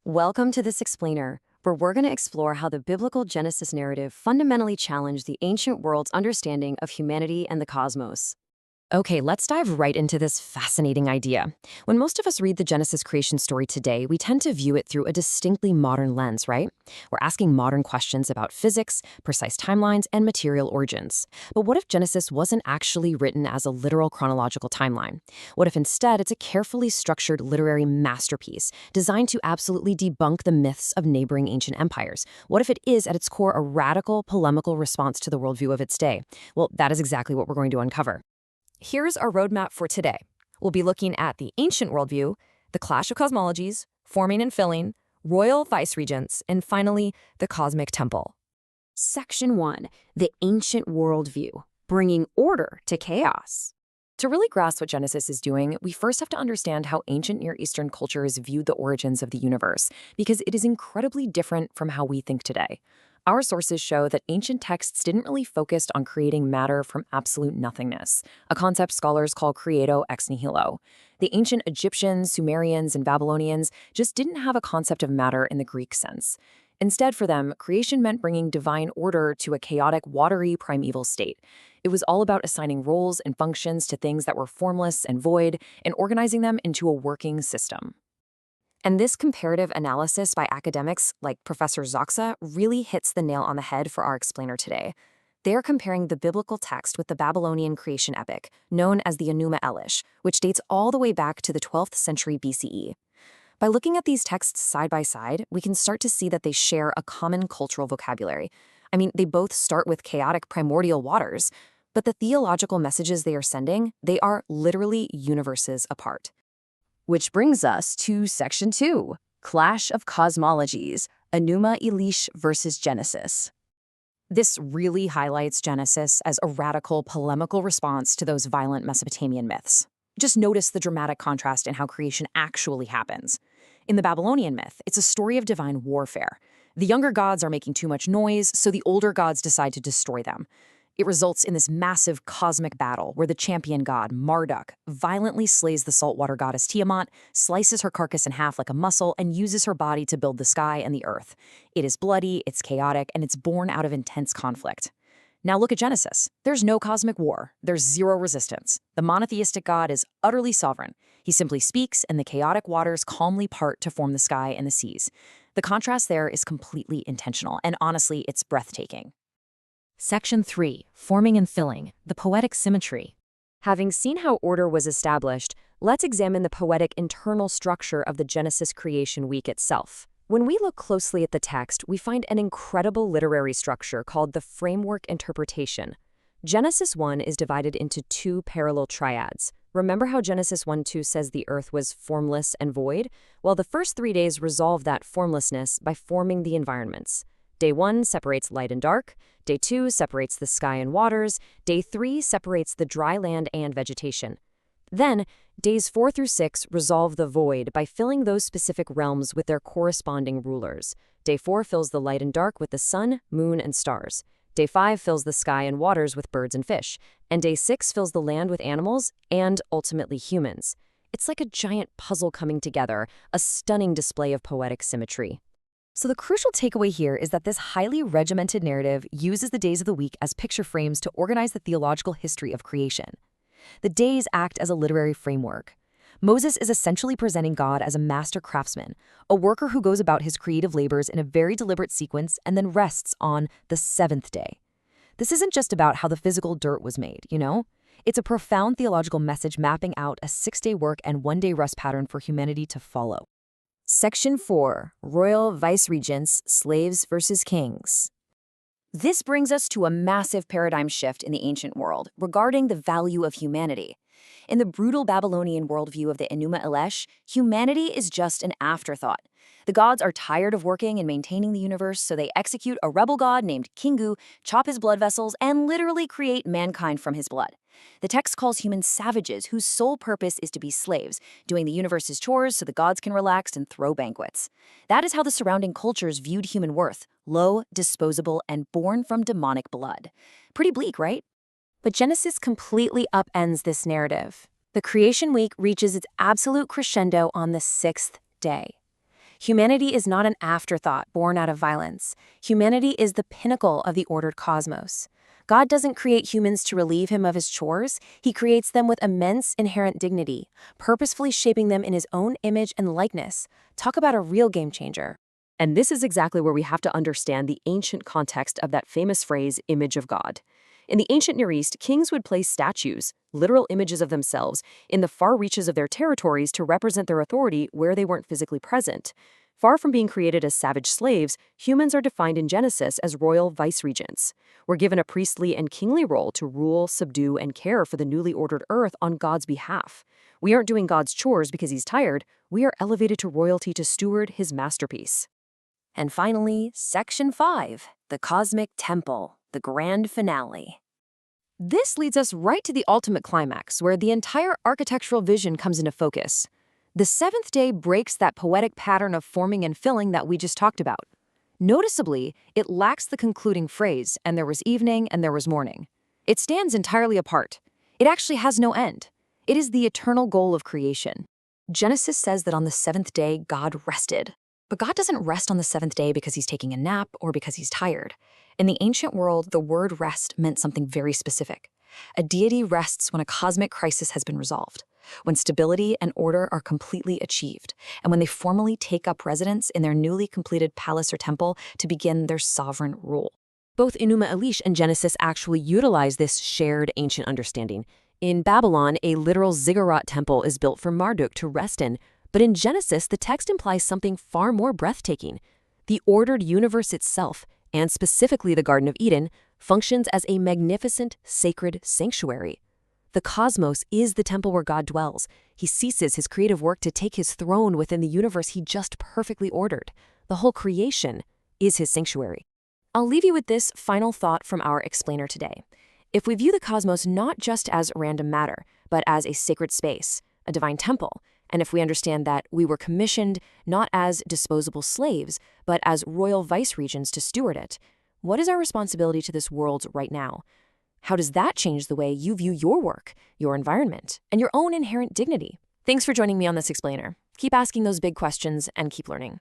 Welcome to this explainer, where we're going to explore how the biblical Genesis narrative fundamentally challenged the ancient world's understanding of humanity and the cosmos. Okay, let's dive right into this fascinating idea. When most of us read the Genesis creation story today, we tend to view it through a distinctly modern lens, right? We're asking modern questions about physics, precise timelines, and material origins. But what if Genesis wasn't actually written as a literal chronological timeline? What if instead it's a carefully structured literary masterpiece designed to absolutely debunk the myths of neighboring ancient empires? What if it is at its core a radical, polemical response to the worldview of its day? Well, that is exactly what we're going to uncover. Here's our roadmap for today. We'll be looking at the ancient worldview, the clash of cosmologies, forming and filling, royal vice-regents, and finally, the cosmic temple. Section 1, the ancient worldview, bringing order to chaos. To really grasp what Genesis is doing, we first have to understand how ancient Near Eastern cultures viewed the origins of the universe, because it is incredibly different from how we think today. Our sources show that ancient texts didn't really focus on creating matter from absolute nothingness, a concept scholars call creato ex nihilo. The ancient Egyptians, Sumerians, and Babylonians just didn't have a concept of matter in the Greek sense. Instead, for them, creation meant bringing divine order to a chaotic, watery, primeval state. It was all about assigning roles and functions to things that were formless and void and organizing them into a working system. And this comparative analysis by academics like Professor Zoxa really hits the nail on the head for our explainer today. They are comparing the biblical text with the Babylonian creation epic, known as the Enuma Elish, which dates all the way back to the 12th century BCE. By looking at these texts side by side, we can start to see that they share a common cultural vocabulary. I mean, they both start with chaotic primordial waters, but the theological messages they are sending, they are literally universes apart. Which brings us to Section 2, Clash of Cosmologies, Enuma Elish versus Genesis. This really highlights Genesis as a radical, polemical response to those violent Mesopotamian myths. Just notice the dramatic contrast in how creation actually happens. In the Babylonian myth, it's a story of divine warfare. The younger gods are making too much noise, so the older gods decide to destroy them. It results in this massive cosmic battle where the champion god, Marduk, violently slays the saltwater goddess Tiamat, slices her carcass in half like a mussel, and uses her body to build the sky and the earth. It is bloody, it's chaotic, and it's born out of intense conflict. Now look at Genesis. There's no cosmic war. There's zero resistance. The monotheistic God is utterly sovereign. He simply speaks, and the chaotic waters calmly part to form the sky and the seas. The contrast there is completely intentional, and honestly, it's breathtaking. Section 3, Forming and Filling, the poetic symmetry. Having seen how order was established, let's examine the poetic internal structure of the Genesis creation week itself. When we look closely at the text, we find an incredible literary structure called the framework interpretation. Genesis 1 is divided into two parallel triads. Remember how Genesis 1:2 says the earth was formless and void? Well, the first 3 days resolve that formlessness by forming the environments. Day 1 separates light and dark. Day 2 separates the sky and waters. Day 3 separates the dry land and vegetation. Then, days 4 through 6 resolve the void by filling those specific realms with their corresponding rulers. Day 4 fills the light and dark with the sun, moon, and stars. Day 5 fills the sky and waters with birds and fish. And Day 6 fills the land with animals and, ultimately, humans. It's like a giant puzzle coming together, a stunning display of poetic symmetry. So the crucial takeaway here is that this highly regimented narrative uses the days of the week as picture frames to organize the theological history of creation. The days act as a literary framework. Moses is essentially presenting God as a master craftsman, a worker who goes about his creative labors in a very deliberate sequence and then rests on the seventh day. This isn't just about how the physical dirt was made, you know? It's a profound theological message mapping out a 6-day work and 1-day rest pattern for humanity to follow. Section 4, Royal Vice-Regents, Slaves versus Kings. This brings us to a massive paradigm shift in the ancient world regarding the value of humanity. In the brutal Babylonian worldview of the Enuma Elish, humanity is just an afterthought. The gods are tired of working and maintaining the universe, so they execute a rebel god named Kingu, chop his blood vessels, and literally create mankind from his blood. The text calls humans savages whose sole purpose is to be slaves, doing the universe's chores so the gods can relax and throw banquets. That is how the surrounding cultures viewed human worth, low, disposable, and born from demonic blood. Pretty bleak, right? But Genesis completely upends this narrative. The creation week reaches its absolute crescendo on the 6th day. Humanity is not an afterthought born out of violence. Humanity is the pinnacle of the ordered cosmos. God doesn't create humans to relieve him of his chores. He creates them with immense inherent dignity, purposefully shaping them in his own image and likeness. Talk about a real game changer. And this is exactly where we have to understand the ancient context of that famous phrase, image of God. In the ancient Near East, kings would place statues, literal images of themselves, in the far reaches of their territories to represent their authority where they weren't physically present. Far from being created as savage slaves, humans are defined in Genesis as royal vice-regents. We're given a priestly and kingly role to rule, subdue, and care for the newly ordered earth on God's behalf. We aren't doing God's chores because he's tired. We are elevated to royalty to steward his masterpiece. And finally, Section 5, the Cosmic Temple, the grand finale. This leads us right to the ultimate climax, where the entire architectural vision comes into focus. The seventh day breaks that poetic pattern of forming and filling that we just talked about. Noticeably, it lacks the concluding phrase, and there was evening and there was morning. It stands entirely apart. It actually has no end. It is the eternal goal of creation. Genesis says that on the seventh day, God rested. But God doesn't rest on the seventh day because he's taking a nap or because he's tired. In the ancient world, the word rest meant something very specific. A deity rests when a cosmic crisis has been resolved, when stability and order are completely achieved, and when they formally take up residence in their newly completed palace or temple to begin their sovereign rule. Both Enuma Elish and Genesis actually utilize this shared ancient understanding. In Babylon, a literal ziggurat temple is built for Marduk to rest in, but in Genesis, the text implies something far more breathtaking. The ordered universe itself, and specifically the Garden of Eden, functions as a magnificent, sacred sanctuary. The cosmos is the temple where God dwells. He ceases his creative work to take his throne within the universe he just perfectly ordered. The whole creation is his sanctuary. I'll leave you with this final thought from our explainer today. If we view the cosmos not just as random matter, but as a sacred space, a divine temple, and if we understand that we were commissioned not as disposable slaves, but as royal vice-regents to steward it, what is our responsibility to this world right now? How does that change the way you view your work, your environment, and your own inherent dignity? Thanks for joining me on this explainer. Keep asking those big questions and keep learning.